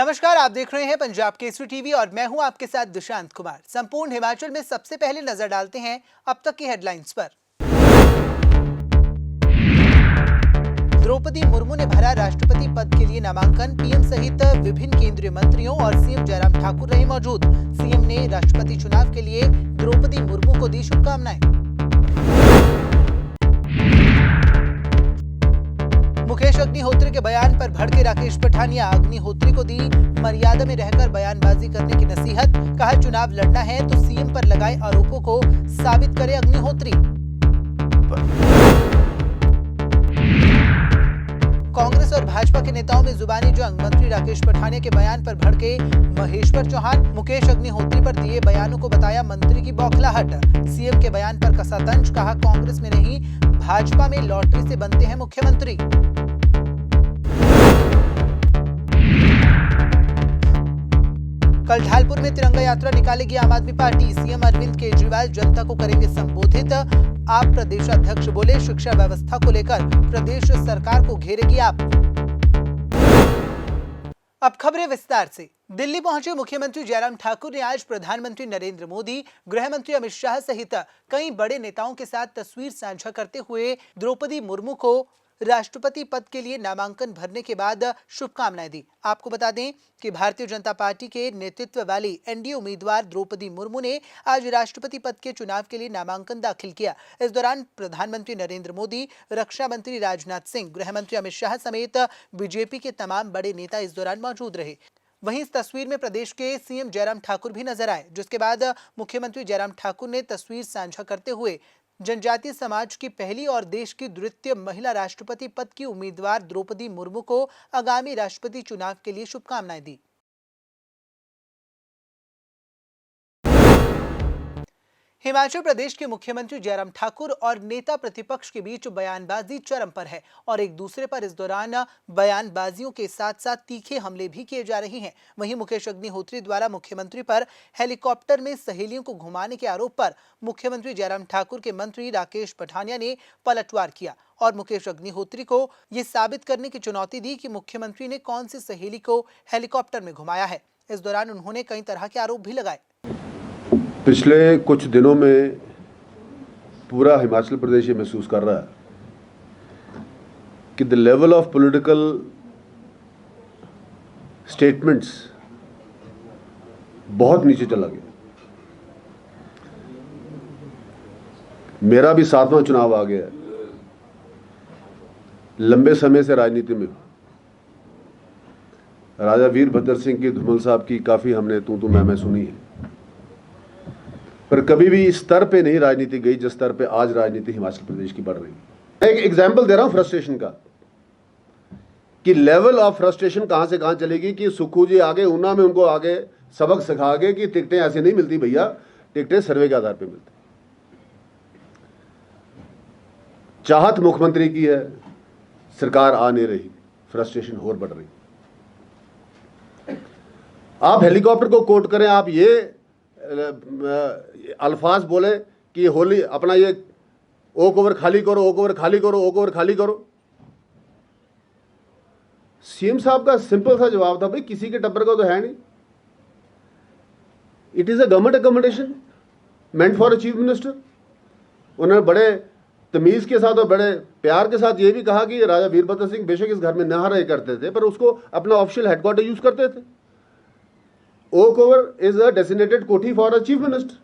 नमस्कार, आप देख रहे हैं पंजाब केसरी टीवी और मैं हूं आपके साथ दुशांत कुमार। संपूर्ण हिमाचल में सबसे पहले नजर डालते हैं अब तक की हेडलाइंस पर। द्रौपदी मुर्मू ने भरा राष्ट्रपति पद के लिए नामांकन। पीएम सहित विभिन्न केंद्रीय मंत्रियों और सीएम जयराम ठाकुर रहे मौजूद। सीएम ने राष्ट्रपति चुनाव के लिए द्रौपदी मुर्मू को दी शुभकामनाएं। मुकेश अग्निहोत्री के बयान पर भड़के राकेश पठानिया। अग्निहोत्री को दी मर्यादा में रहकर बयानबाजी करने की नसीहत। कहा, चुनाव लड़ना है तो सीएम पर लगाए आरोपों को साबित करे अग्निहोत्री। कांग्रेस और भाजपा के नेताओं में जुबानी जंग। मंत्री राकेश पठानिया के बयान पर भड़के महेश्वर चौहान। मुकेश अग्निहोत्री पर दिए बयानों को बताया मंत्री की बौखलाहट। सीएम के बयान पर कसा तंज। कहा, कांग्रेस में नहीं भाजपा में लॉटरी से बनते हैं मुख्यमंत्री। कल ढालपुर में तिरंगा यात्रा निकालेगी आम आदमी पार्टी। सीएम अरविंद केजरीवाल जनता को करेंगे संबोधित। आप प्रदेशाध्यक्ष बोले, शिक्षा व्यवस्था को लेकर प्रदेश सरकार को घेरेगी आप। अब खबरें विस्तार से। दिल्ली पहुंचे मुख्यमंत्री जयराम ठाकुर ने आज प्रधानमंत्री नरेंद्र मोदी, गृह मंत्री अमित शाह सहित कई बड़े नेताओं के साथ तस्वीर साझा करते हुए द्रौपदी मुर्मू को राष्ट्रपति पद के लिए नामांकन भरने के बाद शुभकामनाएं दी। आपको बता दें कि भारतीय जनता पार्टी के नेतृत्व वाली एनडीए उम्मीदवार द्रौपदी मुर्मू ने आज राष्ट्रपति पद के चुनाव के लिए नामांकन दाखिल किया। इस दौरान प्रधानमंत्री नरेंद्र मोदी, रक्षा मंत्री राजनाथ सिंह, गृह मंत्री अमित शाह समेत बीजेपी के तमाम बड़े नेता इस दौरान मौजूद रहे। वहीं इस तस्वीर में प्रदेश के सीएम जयराम ठाकुर भी नजर आए, जिसके बाद मुख्यमंत्री जयराम ठाकुर ने तस्वीर साझा करते हुए जनजातीय समाज की पहली और देश की द्वितीय महिला राष्ट्रपति पद की उम्मीदवार द्रौपदी मुर्मू को आगामी राष्ट्रपति चुनाव के लिए शुभकामनाएं दी। हिमाचल प्रदेश के मुख्यमंत्री जयराम ठाकुर और नेता प्रतिपक्ष के बीच बयानबाजी चरम पर है और एक दूसरे पर इस दौरान बयानबाजियों के साथ साथ तीखे हमले भी किए जा रहे हैं। वहीं मुकेश अग्निहोत्री द्वारा मुख्यमंत्री पर हेलीकॉप्टर में सहेलियों को घुमाने के आरोप पर मुख्यमंत्री जयराम ठाकुर के मंत्री राकेश पठानिया ने पलटवार किया और मुकेश अग्निहोत्री को यह साबित करने की चुनौती दी कि मुख्यमंत्री ने कौन सी सहेली को हेलीकॉप्टर में घुमाया है। इस दौरान उन्होंने कई तरह के आरोप भी लगाए। पिछले कुछ दिनों में पूरा हिमाचल प्रदेश ये महसूस कर रहा है कि the level of political statements बहुत नीचे चला गया। मेरा भी 7वां चुनाव आ गया है। लंबे समय से राजनीति में राजा वीरभद्र सिंह की, धूमल साहब की काफी हमने तू मैं सुनी है, पर कभी भी इस स्तर पे नहीं राजनीति गई जिस स्तर पे आज राजनीति हिमाचल प्रदेश की बढ़ रही है। एक एग्जांपल दे रहा हूं फ्रस्ट्रेशन का कि लेवल ऑफ फ्रस्ट्रेशन कहां से कहां चलेगी कि सुक्खू जी आगे ऊना में उनको आगे सबक सिखा के कि टिकटें ऐसे नहीं मिलती भैया, टिकटें सर्वे के आधार पे मिलती। चाहत मुख्यमंत्री की है, सरकार आ नहीं रही, फ्रस्ट्रेशन और बढ़ रही। आप हेलीकॉप्टर को कोट करें, आप ये अल्फाज बोले कि होली अपना ये ओक ओवर खाली करो, ओक ओवर खाली करो, ओक ओवर खाली करो। सीएम साहब का सिंपल सा जवाब था, भाई किसी के टब्बर का तो है नहीं। It is a government accommodation meant for a chief minister. उन्होंने बड़े तमीज के साथ और बड़े प्यार के साथ ये भी कहा कि राजा वीरभद्र सिंह बेशक इस घर में न रहे करते थे, पर उसको अपना ऑफिशियल हेडक्वार्टर यूज करते थे। Oak over is a designated kothi for a chief minister.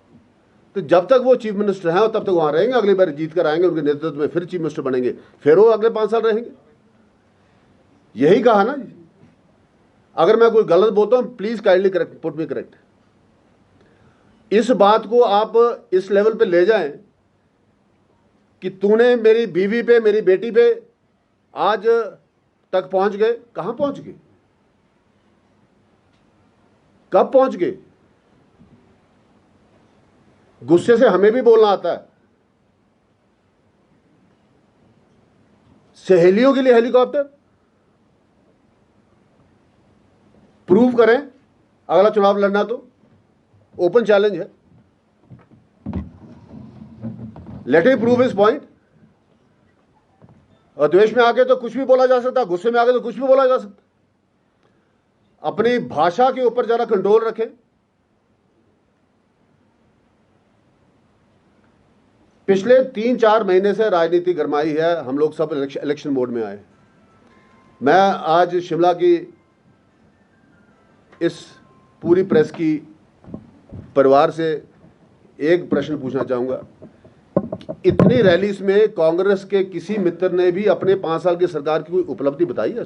तो जब तक वो चीफ मिनिस्टर हैं तब तक वहां रहेंगे, अगली बार जीत कर आएंगे, उनके नेतृत्व में फिर चीफ मिनिस्टर बनेंगे, फिर वो अगले 5 साल रहेंगे। यही कहा ना। अगर मैं कोई गलत बोलता हूं please kindly correct, put me correct. इस बात को आप इस लेवल पे ले जाएं कि तूने मेरी बीवी पे, मेरी बेटी पे आज तक पहुंच गए। कहां पहुंच गए, कब पहुंच गए? गुस्से से हमें भी बोलना आता है। सहेलियों के लिए हेलीकॉप्टर प्रूव करें, अगला चुनाव लड़ना तो ओपन चैलेंज है। Let him prove his point. और द्वेष में आके तो कुछ भी बोला जा सकता, गुस्से में आके तो कुछ भी बोला जा सकता। अपनी भाषा के ऊपर जरा कंट्रोल रखें। पिछले 3-4 महीने से राजनीति गरमाई है, हम लोग सब इलेक्शन मोड में आए। मैं आज शिमला की इस पूरी प्रेस की परिवार से एक प्रश्न पूछना चाहूंगा। इतनी रैलीज में कांग्रेस के किसी मित्र ने भी अपने 5 साल की सरकार की कोई उपलब्धि बताई है?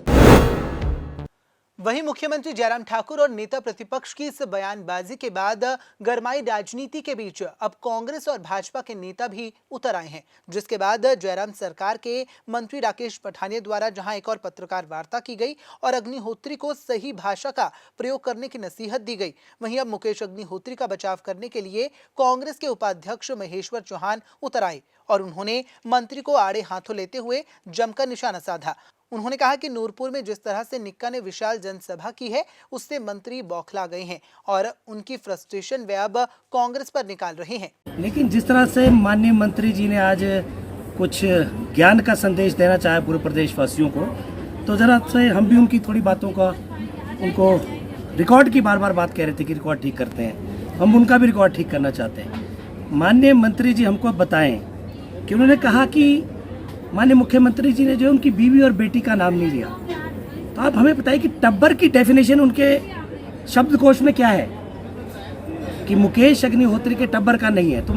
वहीं मुख्यमंत्री जयराम ठाकुर और नेता प्रतिपक्ष की इस बयानबाजी के बाद गरमाई राजनीति के बीच अब कांग्रेस और भाजपा के नेता भी उतर आए हैं, जिसके बाद जयराम सरकार के मंत्री राकेश पठानिया द्वारा जहां एक और पत्रकार वार्ता की गई और अग्निहोत्री को सही भाषा का प्रयोग करने की नसीहत दी गई, वहीं अब मुकेश अग्निहोत्री का बचाव करने के लिए कांग्रेस के उपाध्यक्ष महेश्वर चौहान उतर आए और उन्होंने मंत्री को आड़े हाथों लेते हुए जमकर निशाना साधा। उन्होंने कहा कि नूरपुर में जिस तरह से निक्का ने विशाल जनसभा की है उससे मंत्री बौखला गए हैं और उनकी फ्रस्ट्रेशन वे अब कांग्रेस पर निकाल रहे हैं। लेकिन जिस तरह से माननीय मंत्री जी ने आज कुछ ज्ञान का संदेश देना चाहा पूरे प्रदेशवासियों को, तो जरा से हम भी उनकी थोड़ी बातों का उनको रिकॉर्ड की बार बार बात कह रहे थे कि रिकॉर्ड ठीक करते हैं, हम उनका भी रिकॉर्ड ठीक करना चाहते हैं। माननीय मंत्री जी हमको बताएं कि उन्होंने कहा कि माननीय मुख्यमंत्री जी ने जो उनकी बीवी और बेटी का नाम नहीं लिया, तो आप हमें बताइए कि टब्बर की डेफिनेशन उनके शब्दकोश में क्या है कि मुकेश अग्निहोत्री के टब्बर का नहीं है। तो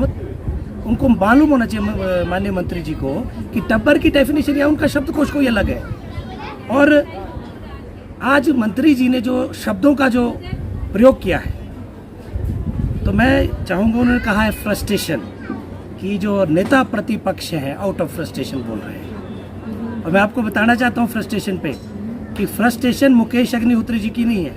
उनको मालूम होना चाहिए माननीय मंत्री जी को कि टब्बर की डेफिनेशन या उनका शब्दकोश कोई अलग है। और आज मंत्री जी ने जो शब्दों का जो प्रयोग किया है, तो मैं चाहूँगा, उन्होंने कहा है फ्रस्ट्रेशन, कि जो नेता प्रतिपक्ष हैं आउट ऑफ फ्रस्ट्रेशन बोल रहे हैं। और मैं आपको बताना चाहता हूँ फ्रस्ट्रेशन पे कि फ्रस्ट्रेशन मुकेश अग्निहोत्री जी की नहीं है,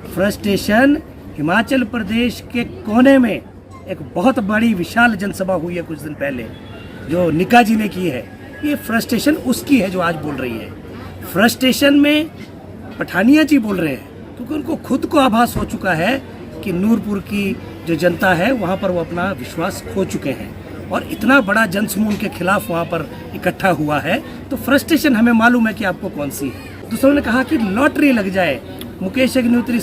फ्रस्ट्रेशन हिमाचल प्रदेश के कोने में एक बहुत बड़ी विशाल जनसभा हुई है कुछ दिन पहले जो निक्का जी ने की है, ये फ्रस्ट्रेशन उसकी है जो आज बोल रही है। फ्रस्ट्रेशन में पठानिया जी बोल रहे हैं क्योंकि उनको खुद को आभास हो चुका है कि नूरपुर की जो जनता है वहाँ पर वो अपना विश्वास खो चुके हैं और इतना बड़ा जनसमूह के खिलाफ वहाँ पर इकट्ठा हुआ है, तो फ्रस्ट्रेशन हमें मालूम है कि आपको कौन सी है। दूसरों ने कहा कि लॉटरी लग जाए, मुकेश अग्निहोत्री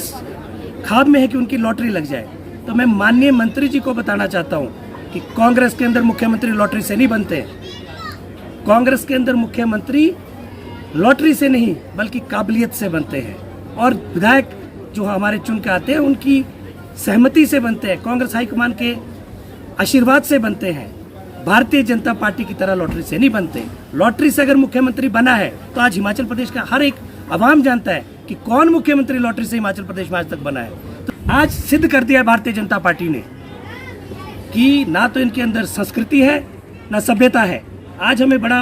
ख्वाब में है कि उनकी लॉटरी लग जाए। तो मैं माननीय मंत्री जी को बताना चाहता हूँ कि कांग्रेस के अंदर मुख्यमंत्री लॉटरी से नहीं बनते। कांग्रेस के अंदर मुख्यमंत्री लॉटरी से नहीं बल्कि काबिलियत से बनते हैं, और विधायक जो हमारे चुन के आते हैं उनकी सहमति से बनते हैं, कांग्रेस हाईकमान के आशीर्वाद से बनते हैं। भारतीय जनता पार्टी की तरह लॉटरी से नहीं बनते। लॉटरी से अगर मुख्यमंत्री बना है तो आज हिमाचल प्रदेश का हर एक आवाम जानता है कि कौन मुख्यमंत्री लॉटरी से हिमाचल प्रदेश में आज तक बना है। तो आज सिद्ध कर दिया भारतीय जनता पार्टी ने कि ना तो इनके अंदर संस्कृति है ना सभ्यता है। आज हमें बड़ा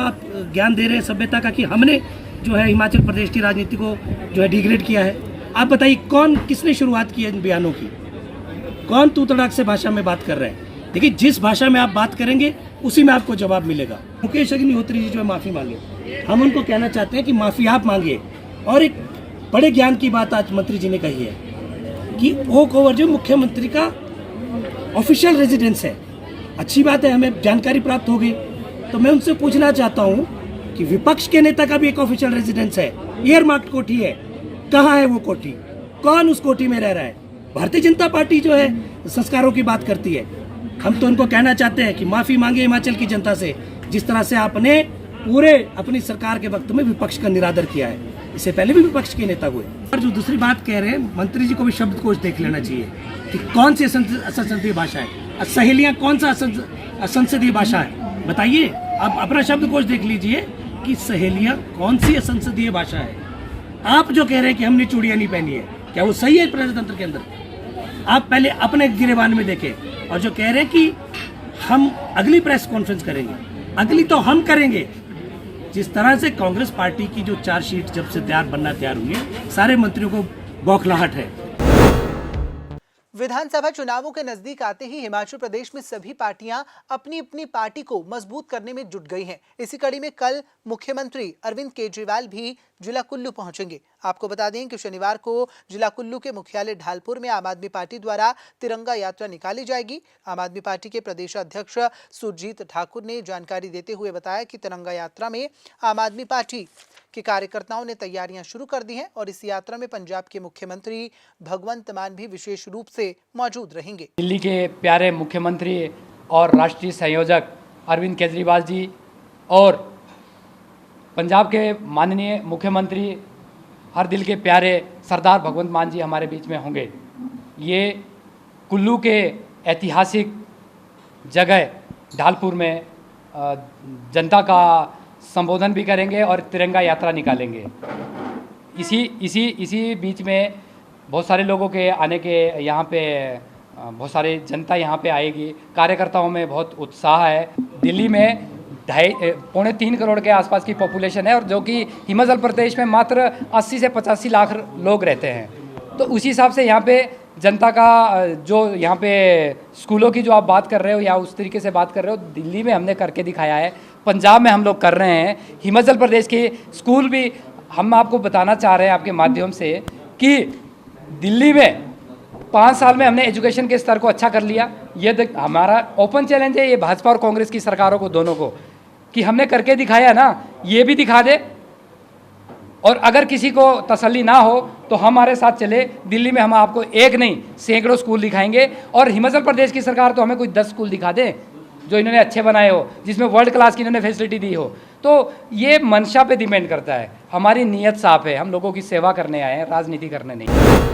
ज्ञान दे रहे हैं सभ्यता का कि हमने जो है हिमाचल प्रदेश की राजनीति को जो है डिग्रेड किया है। आप बताइए कौन किसने शुरुआत की है इन बयानों की, कौन तू तड़ाक से भाषा में बात कर रहे हैं। देखिए जिस भाषा में आप बात करेंगे उसी में आपको जवाब मिलेगा। मुकेश अग्निहोत्री जी जो है माफ़ी मांगे, हम उनको कहना चाहते हैं कि माफ़ी आप मांगिए। और एक बड़े ज्ञान की बात आज मंत्री जी ने कही है कि ओक ओवर जो मुख्यमंत्री का ऑफिशियल रेजिडेंस है, अच्छी बात है, हमें जानकारी प्राप्त हो गई। तो मैं उनसे पूछना चाहता हूँ कि विपक्ष के नेता का भी एक ऑफिशियल रेजिडेंस है, एयरमार्क्ड कोठी है, कहाँ है वो कोठी, कौन उस कोठी में रह रहा है। भारतीय जनता पार्टी जो है संस्कारों की बात करती है। हम तो उनको कहना चाहते हैं कि माफ़ी मांगे हिमाचल की जनता से, जिस तरह से आपने पूरे अपनी सरकार के वक्त में विपक्ष का निरादर किया है। इससे पहले भी विपक्ष के नेता हुए। और जो दूसरी बात कह रहे हैं, मंत्री जी को भी शब्दकोश देख लेना चाहिए कि कौन सी असंसदीय भाषा है, सहेलियाँ कौन सा असंसदीय भाषा है, बताइए। आप अपना शब्दकोश देख लीजिए कि सहेलियाँ कौन सी असंसदीय भाषा है। आप जो कह रहे हैं कि हमने चूड़ियाँ नहीं पहनी है, क्या वो सही है प्रजातंत्र के अंदर? आप पहले अपने गिरेबान में देखें। और जो कह रहे हैं कि हम अगली प्रेस कॉन्फ्रेंस करेंगे, अगली तो हम करेंगे। जिस तरह से कांग्रेस पार्टी की जो चार्जशीट जब से तैयार हुई है, सारे मंत्रियों को बौखलाहट है। विधानसभा चुनावों के नजदीक आते ही हिमाचल प्रदेश में सभी पार्टियां अपनी अपनी पार्टी को मजबूत करने में जुट गई हैं। इसी कड़ी में कल मुख्यमंत्री अरविंद केजरीवाल भी जिला कुल्लू पहुंचेंगे। आपको बता दें कि शनिवार को जिला कुल्लू के मुख्यालय ढालपुर में आम आदमी पार्टी द्वारा तिरंगा यात्रा निकाली जाएगी। आम आदमी पार्टी के प्रदेश अध्यक्ष सुरजीत ठाकुर ने जानकारी देते हुए बताया कि तिरंगा यात्रा में आम आदमी पार्टी के कार्यकर्ताओं ने तैयारियां शुरू कर दी हैं और इस यात्रा में पंजाब के मुख्यमंत्री भगवंत मान भी विशेष रूप से मौजूद रहेंगे। दिल्ली के प्यारे मुख्यमंत्री और राष्ट्रीय संयोजक अरविंद केजरीवाल जी और पंजाब के माननीय मुख्यमंत्री हर दिल के प्यारे सरदार भगवंत मान जी हमारे बीच में होंगे। ये कुल्लू के ऐतिहासिक जगह ढालपुर में जनता का संबोधन भी करेंगे और तिरंगा यात्रा निकालेंगे। इसी बीच में बहुत सारे लोगों के आने के यहाँ पे बहुत सारे जनता यहाँ पे आएगी। कार्यकर्ताओं में बहुत उत्साह है। दिल्ली में 2.5-3 करोड़ के आसपास की पॉपुलेशन है और जो कि हिमाचल प्रदेश में मात्र 80 से 85 लाख लोग रहते हैं। तो उसी हिसाब से यहाँ पे जनता का जो यहाँ पे स्कूलों की जो आप बात कर रहे हो या उस तरीके से बात कर रहे हो, दिल्ली में हमने करके दिखाया है, पंजाब में हम लोग कर रहे हैं। हिमाचल प्रदेश के स्कूल भी हम आपको बताना चाह रहे हैं आपके माध्यम से कि दिल्ली में 5 साल में हमने एजुकेशन के स्तर को अच्छा कर लिया। ये हमारा ओपन चैलेंज है ये भाजपा और कांग्रेस की सरकारों को, दोनों को, कि हमने करके दिखाया ना, ये भी दिखा दे। और अगर किसी को तसल्ली ना हो तो हमारे साथ चले। दिल्ली में हम आपको एक नहीं सैकड़ों स्कूल दिखाएंगे और हिमाचल प्रदेश की सरकार तो हमें कोई 10 स्कूल दिखा दे जो इन्होंने अच्छे बनाए हो, जिसमें वर्ल्ड क्लास की इन्होंने फैसिलिटी दी हो। तो ये मंशा पे डिपेंड करता है। हमारी नीयत साफ है, हम लोगों की सेवा करने आए हैं, राजनीति करने नहीं।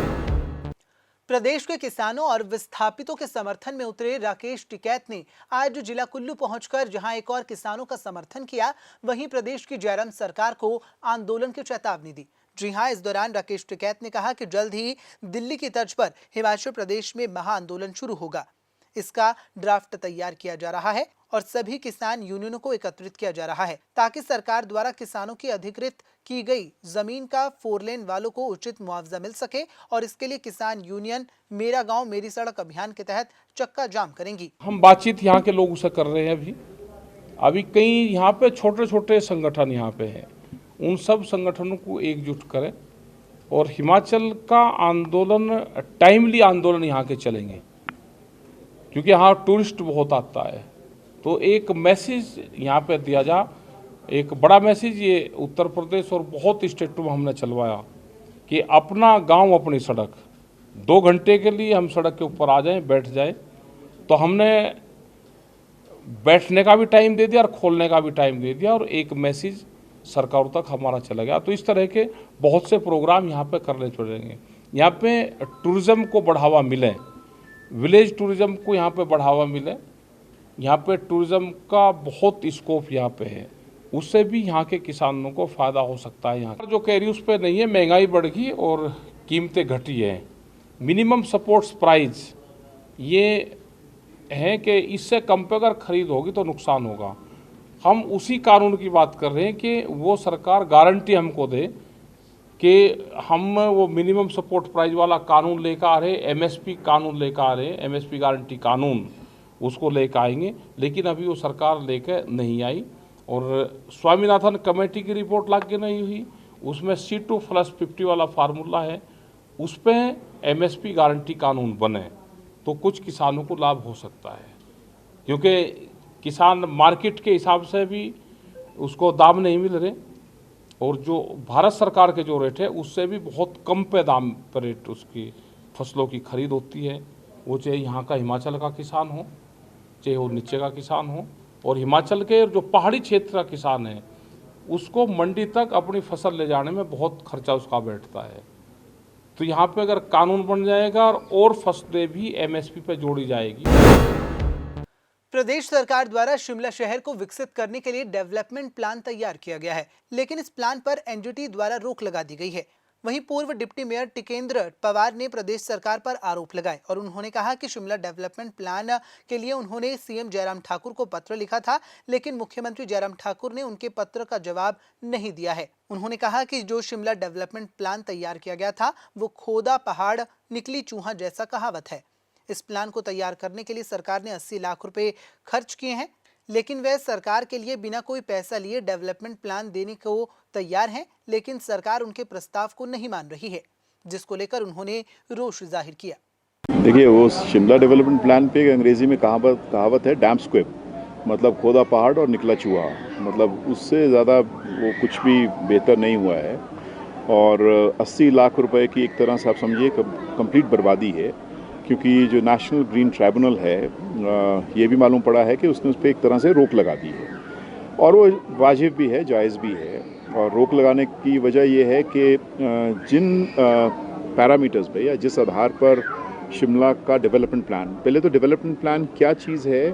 प्रदेश के किसानों और विस्थापितों के समर्थन में उतरे राकेश टिकैत ने आज जिला कुल्लू पहुंचकर जहां एक और किसानों का समर्थन किया, वहीं प्रदेश की जयराम सरकार को आंदोलन की चेतावनी दी। जी हां, इस दौरान राकेश टिकैत ने कहा कि जल्द ही दिल्ली की तर्ज पर हिमाचल प्रदेश में महाआंदोलन शुरू होगा। इसका ड्राफ्ट तैयार किया जा रहा है और सभी किसान यूनियनों को एकत्रित किया जा रहा है ताकि सरकार द्वारा किसानों की अधिकृत की गई जमीन का 4 लेन वालों को उचित मुआवजा मिल सके और इसके लिए किसान यूनियन मेरा गांव मेरी सड़क अभियान के तहत चक्का जाम करेंगी। हम बातचीत यहाँ के लोगों से कर रहे हैं। अभी कई यहाँ पे छोटे छोटे संगठन यहाँ पे हैं, उन सब संगठनों को एकजुट करें और हिमाचल का आंदोलन, टाइमली आंदोलन यहाँ के चलेंगे क्योंकि यहाँ टूरिस्ट बहुत आता है। तो एक मैसेज यहाँ पे दिया जा, एक बड़ा मैसेज ये उत्तर प्रदेश और बहुत स्टेटों में हमने चलवाया कि अपना गांव अपनी सड़क। 2 घंटे के लिए हम सड़क के ऊपर आ जाएं, बैठ जाएं। तो हमने बैठने का भी टाइम दे दिया और खोलने का भी टाइम दे दिया और एक मैसेज सरकारों तक हमारा चला गया। तो इस तरह के बहुत से प्रोग्राम यहाँ पे करने पड़ेंगे। यहाँ पे टूरिज़्म को बढ़ावा मिले, विलेज टूरिज़्म को यहाँ पे बढ़ावा मिले। यहाँ पे टूरिज़्म का बहुत स्कोप यहाँ पे है, उससे भी यहाँ के किसानों को फ़ायदा हो सकता है। यहाँ जो कह रही उस पर नहीं है, महंगाई बढ़ गई और कीमतें घटी हैं। मिनिमम सपोर्ट्स प्राइस ये है कि इससे कम पे अगर खरीद होगी तो नुकसान होगा। हम उसी कानून की बात कर रहे हैं कि वो सरकार गारंटी हमको दे कि हम वो मिनिमम सपोर्ट प्राइस वाला कानून लेकर आ रहे, एमएसपी कानून लेकर आ रहे, एमएसपी गारंटी कानून उसको लेकर आएंगे। लेकिन अभी वो सरकार लेकर नहीं आई और स्वामीनाथन कमेटी की रिपोर्ट लाके नहीं हुई। उसमें C2+50 वाला फार्मूला है, उस पर एमएसपी गारंटी कानून बने तो कुछ किसानों को लाभ हो सकता है, क्योंकि किसान मार्केट के हिसाब से भी उसको दाम नहीं मिल रहे और जो भारत सरकार के जो रेट है उससे भी बहुत कम पे दाम पर रेट उसकी फसलों की खरीद होती है। वो चाहे यहाँ का हिमाचल का किसान हो, चाहे वो नीचे का किसान हो। और हिमाचल के जो पहाड़ी क्षेत्र का किसान है उसको मंडी तक अपनी फसल ले जाने में बहुत खर्चा उसका बैठता है। तो यहाँ पे अगर कानून बन जाएगा और फसलें भी एमएसपी पे जोड़ी जाएगी। प्रदेश सरकार द्वारा शिमला शहर को विकसित करने के लिए डेवलपमेंट प्लान तैयार किया गया है, लेकिन इस प्लान पर एनजीटी द्वारा रोक लगा दी गई है। वहीं पूर्व डिप्टी मेयर टिकेंद्र पवार ने प्रदेश सरकार पर आरोप लगाए और उन्होंने कहा कि शिमला डेवलपमेंट प्लान के लिए उन्होंने सीएम जयराम ठाकुर को पत्र लिखा था, लेकिन मुख्यमंत्री जयराम ठाकुर ने उनके पत्र का जवाब नहीं दिया है। उन्होंने कहा कि जो शिमला डेवलपमेंट प्लान तैयार किया गया था वो खोदा पहाड़ निकली चूहा जैसा कहावत है। इस प्लान को तैयार करने के लिए सरकार ने 80 लाख रुपए खर्च किए हैं, लेकिन वह सरकार के लिए बिना कोई पैसा लिए डेवलपमेंट प्लान देने को तैयार हैं, लेकिन सरकार उनके प्रस्ताव को नहीं मान रही है, जिसको लेकर उन्होंने रोष जाहिर किया। देखिए, वो शिमला डेवलपमेंट प्लान पे अंग्रेजी में कहावत है डैम स्क्वेप, मतलब खोदा पहाड़ और निकला चूहा, मतलब उससे ज़्यादा वो कुछ भी बेहतर नहीं हुआ है। और 80 लाख रुपए की एक तरह से आप समझिए कंप्लीट बर्बादी है, क्योंकि जो नेशनल ग्रीन ट्राइब्यूनल है ये भी मालूम पड़ा है कि उसने उस पर एक तरह से रोक लगा दी है, और वो वाजिब भी है, जायज़ भी है। और रोक लगाने की वजह ये है कि जिन पैरामीटर्स पे या जिस आधार पर शिमला का डेवलपमेंट प्लान, पहले तो डेवलपमेंट प्लान क्या चीज़ है,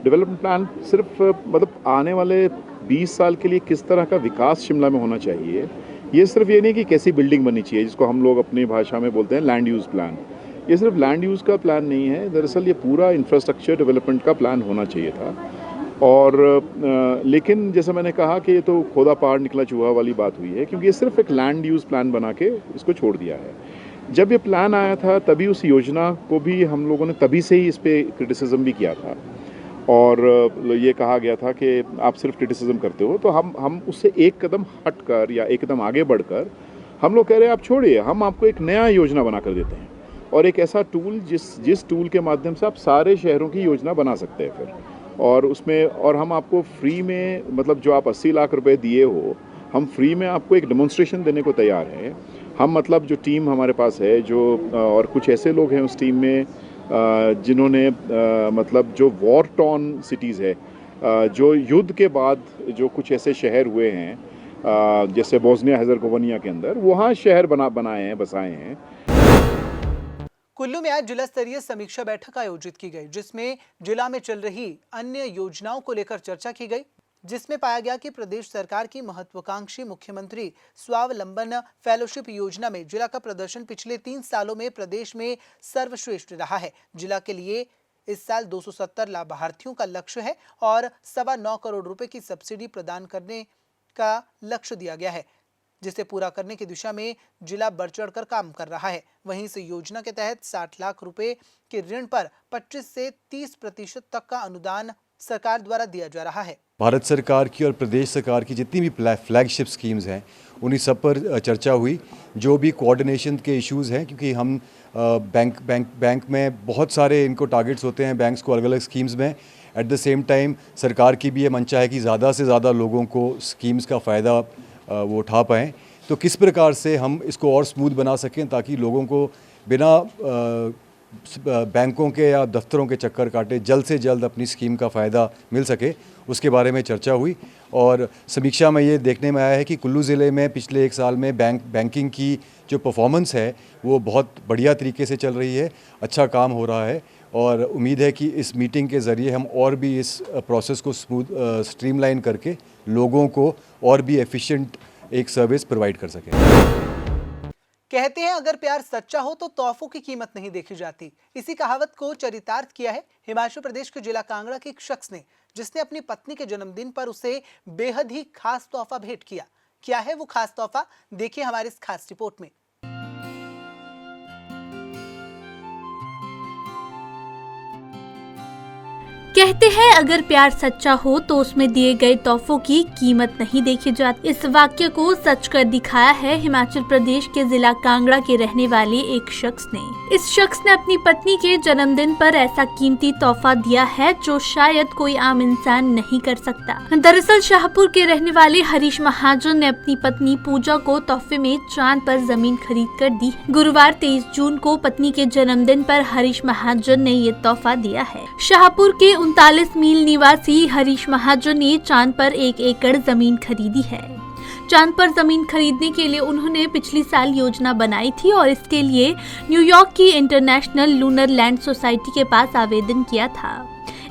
डेवलपमेंट प्लान सिर्फ मतलब आने वाले 20 साल के लिए किस तरह का विकास शिमला में होना चाहिए, ये सिर्फ ये नहीं कि कैसी बिल्डिंग बननी चाहिए, जिसको हम लोग अपनी भाषा में बोलते हैं लैंड यूज़ प्लान। ये सिर्फ लैंड यूज़ का प्लान नहीं है, दरअसल ये पूरा इंफ्रास्ट्रक्चर डेवलपमेंट का प्लान होना चाहिए था। और लेकिन जैसे मैंने कहा कि ये तो खोदा पहाड़ निकला चूहा वाली बात हुई है, क्योंकि ये सिर्फ एक लैंड यूज़ प्लान बना के इसको छोड़ दिया है। जब ये प्लान आया था तभी उस योजना को भी हम लोगों ने तभी से ही इस पर क्रिटिसिज्म भी किया था, और ये कहा गया था कि आप सिर्फ क्रिटिसिज्म करते हो। तो हम उससे एक कदम हट कर या एक कदम आगे बढ़कर हम लोग कह रहे हैं आप छोड़िए, हम आपको एक नया योजना बना कर देते हैं, और एक ऐसा टूल जिस टूल के माध्यम से आप सारे शहरों की योजना बना सकते हैं फिर, और उसमें और हम आपको फ्री में, मतलब जो आप 80 लाख रुपए दिए हो, हम फ्री में आपको एक डेमोन्स्ट्रेशन देने को तैयार हैं। हम मतलब जो टीम हमारे पास है, जो और कुछ ऐसे लोग हैं उस टीम में जिन्होंने मतलब जो वॉर टॉर्न सिटीज़ है, जो युद्ध के बाद जो कुछ ऐसे शहर हुए हैं जैसे बोस्निया हर्ज़ेगोविना के अंदर, वहाँ शहर बसाए हैं। कुल्लू में आज जिला स्तरीय समीक्षा बैठक आयोजित की गई, जिसमें जिला में चल रही अन्य योजनाओं को लेकर चर्चा की गई, जिसमें पाया गया कि प्रदेश सरकार की महत्वाकांक्षी मुख्यमंत्री स्वावलंबन फेलोशिप योजना में जिला का प्रदर्शन पिछले 3 सालों में प्रदेश में सर्वश्रेष्ठ रहा है। जिला के लिए इस साल 270 लाभार्थियों का लक्ष्य है और 9.25 करोड़ रुपए की सब्सिडी प्रदान करने का लक्ष्य दिया गया है, जिसे पूरा करने की दिशा में जिला बढ़ चढ़कर काम कर रहा है। वहीं इस योजना के तहत 60 लाख रुपए के ऋण पर 25 से 30% तक का अनुदान सरकार द्वारा दिया जा रहा है। भारत सरकार की और प्रदेश सरकार की जितनी भी फ्लैगशिप स्कीम्स हैं, उन्हीं सब पर चर्चा हुई। जो भी कोऑर्डिनेशन के इश्यूज हैं, क्योंकि हम बैंक में बहुत सारे इनको टारगेट्स होते हैं, बैंक्स को अलग अलग स्कीम्स में। एट द सेम टाइम सरकार की भी ये मंशा है कि ज़्यादा से ज़्यादा लोगों को स्कीम्स का फ़ायदा वो उठा पाएँ। तो किस प्रकार से हम इसको और स्मूथ बना सकें ताकि लोगों को बिना बैंकों के या दफ्तरों के चक्कर काटे जल्द से जल्द अपनी स्कीम का फ़ायदा मिल सके, उसके बारे में चर्चा हुई। और समीक्षा में ये देखने में आया है कि कुल्लू ज़िले में पिछले 1 साल में बैंकिंग की जो परफॉर्मेंस है वो बहुत बढ़िया तरीके से चल रही है, अच्छा काम हो रहा है, और उम्मीद है कि इस मीटिंग के ज़रिए हम और भी इस प्रोसेस को स्ट्रीमलाइन करके लोगों को और भी एफिशिएंट एक सर्विस प्रोवाइड कर सकें। कहते हैं अगर प्यार सच्चा हो तो तोहफों की कीमत नहीं देखी जाती। इसी कहावत को चरितार्थ किया है हिमाचल प्रदेश के जिला कांगड़ा के एक शख्स ने, जिसने अपनी पत्नी के जन्मदिन पर उसे बेहद ही खास तोहफा भेंट किया। क्या है वो खास तोहफा, देखिए हमारे इस खास रिपोर्ट में। कहते हैं अगर प्यार सच्चा हो तो उसमें दिए गए तोहफों की कीमत नहीं देखी जाती। इस वाक्य को सच कर दिखाया है हिमाचल प्रदेश के जिला कांगड़ा के रहने वाले एक शख्स ने। इस शख्स ने अपनी पत्नी के जन्मदिन पर ऐसा कीमती तोहफा दिया है जो शायद कोई आम इंसान नहीं कर सकता। दरअसल शाहपुर के रहने वाले हरीश महाजन ने अपनी पत्नी पूजा को तोहफे में चांद पर जमीन खरीद कर दी। गुरुवार 23 जून को पत्नी के जन्मदिन पर हरीश महाजन ने ये तोहफा दिया है। शाहपुर के 39 मील निवासी हरीश महाजन ने चांद पर 1 एकड़ जमीन खरीदी है। चांद पर जमीन खरीदने के लिए उन्होंने पिछली साल योजना बनाई थी और इसके लिए न्यूयॉर्क की इंटरनेशनल लूनर लैंड सोसाइटी के पास आवेदन किया था।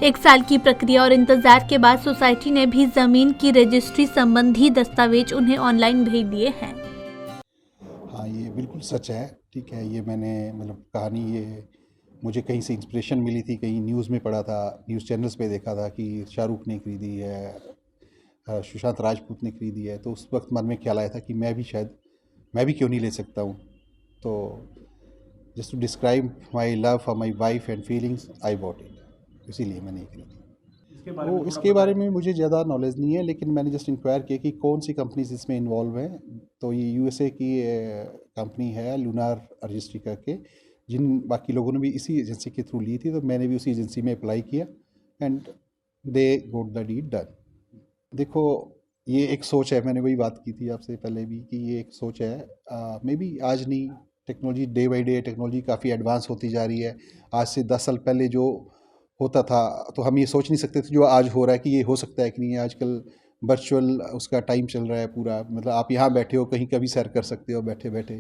1 साल की प्रक्रिया और इंतजार के बाद सोसाइटी ने भी जमीन की रजिस्ट्री संबंधी दस्तावेज उन्हें ऑनलाइन भेज दिए हैं। हाँ, ये बिल्कुल सच है। ठीक है, ये मैंने मतलब कहानी ये मुझे कहीं से इंस्पिरेशन मिली थी, कहीं न्यूज़ में पढ़ा था, न्यूज़ चैनल्स पे देखा था कि शाहरुख ने खरीदी है, सुशांत राजपूत ने खरीदी है। तो उस वक्त मन में ख्याल आया था कि मैं भी क्यों नहीं ले सकता हूँ। तो just to describe my love for my wife and feelings I bought it, इसीलिए मैंने ये खरीदी। इसके बारे में मुझे ज़्यादा नॉलेज नहीं है, लेकिन मैंने जस्ट इंक्वायर किया कि कौन सी कंपनीज इसमें इन्वॉल्व हैं। तो ये यूएसए की कंपनी है लूनार रजिस्ट्री करके, जिन बाकी लोगों ने भी इसी एजेंसी के थ्रू ली थी, तो मैंने भी उसी एजेंसी में अप्लाई किया and they got the deed done. देखो, ये एक सोच है, मैंने वही बात की थी आपसे पहले भी कि ये एक सोच है। मे बी आज नहीं, technology day by day technology काफ़ी एडवांस होती जा रही है। आज से 10 साल पहले जो होता था तो हम ये सोच नहीं सकते थे जो आज हो रहा है कि ये हो सकता है कि नहीं। आजकल वर्चुअल उसका टाइम चल रहा है पूरा, मतलब आप यहाँ बैठे हो, कहीं का भी सैर कर सकते हो बैठे बैठे।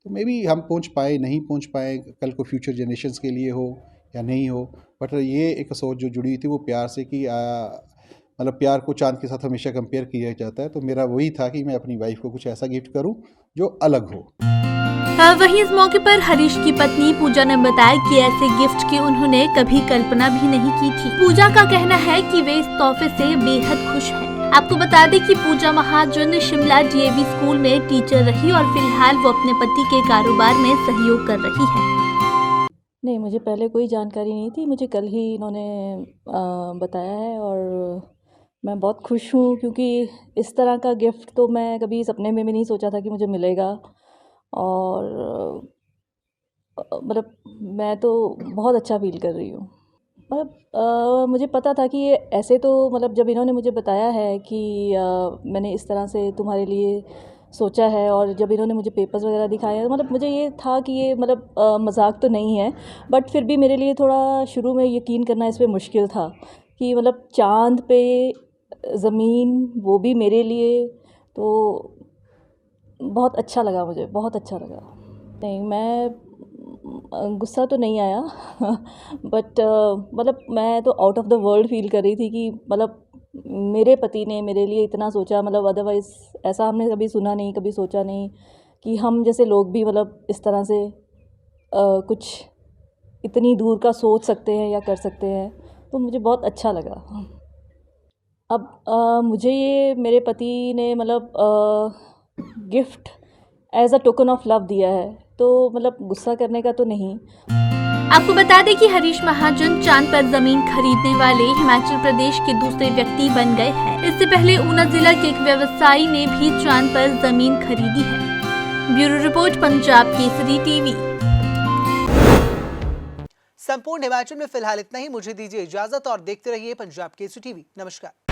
तो मे बी हम पहुँच पाए, नहीं पहुँच पाए, कल को फ्यूचर जनरेशंस के लिए हो या नहीं हो, बट ये एक सोच जो जुड़ी हुई थी वो प्यार से कि मतलब प्यार को चांद के साथ हमेशा कंपेयर किया जाता है। तो मेरा वही था कि मैं अपनी वाइफ को कुछ ऐसा गिफ्ट करूँ जो अलग हो। वहीं इस मौके पर हरीश की पत्नी पूजा ने बताया कि ऐसे गिफ्ट की उन्होंने कभी कल्पना भी नहीं की थी। पूजा का कहना है कि वे इस तोहफे से बेहद खुश हैं। आपको बता दें कि पूजा महाजन शिमला डीएवी स्कूल में टीचर रही और फिलहाल वो अपने पति के कारोबार में सहयोग कर रही है। नहीं, मुझे पहले कोई जानकारी नहीं थी, मुझे कल ही इन्होंने बताया है और मैं बहुत खुश हूँ, क्योंकि इस तरह का गिफ्ट तो मैं कभी सपने में भी नहीं सोचा था कि मुझे मिलेगा। और मतलब मैं तो बहुत अच्छा फील कर रही हूँ। मतलब मुझे पता था कि ये ऐसे तो मतलब जब इन्होंने मुझे बताया है कि मैंने इस तरह से तुम्हारे लिए सोचा है, और जब इन्होंने मुझे पेपर्स वगैरह दिखाए हैं, मतलब मुझे ये था कि ये मतलब मजाक तो नहीं है, बट फिर भी मेरे लिए थोड़ा शुरू में यकीन करना इस पर मुश्किल था कि मतलब चाँद पे ज़मीन, वो भी मेरे लिए। तो बहुत अच्छा लगा, मुझे बहुत अच्छा लगा। नहीं, मैं गुस्सा तो नहीं आया बट मतलब मैं तो out of the world feel कर रही थी कि मतलब मेरे पति ने मेरे लिए इतना सोचा। मतलब अदरवाइज़ ऐसा हमने कभी सुना नहीं, कभी सोचा नहीं कि हम जैसे लोग भी मतलब इस तरह से कुछ इतनी दूर का सोच सकते हैं या कर सकते हैं। तो मुझे बहुत अच्छा लगा। अब मुझे ये मेरे पति ने मतलब gift as a token of love दिया है, तो मतलब गुस्सा करने का तो नहीं। आपको बता दें कि हरीश महाजन चांद पर जमीन खरीदने वाले हिमाचल प्रदेश के दूसरे व्यक्ति बन गए हैं। इससे पहले ऊना जिला के एक व्यवसायी ने भी चांद पर जमीन खरीदी है। Bureau report, Punjab Kesari TV. संपूर्ण हिमाचल में फिलहाल इतना ही। मुझे दीजिए इजाजत और देखते रहिए पंजाब केसरी टीवी। नमस्कार।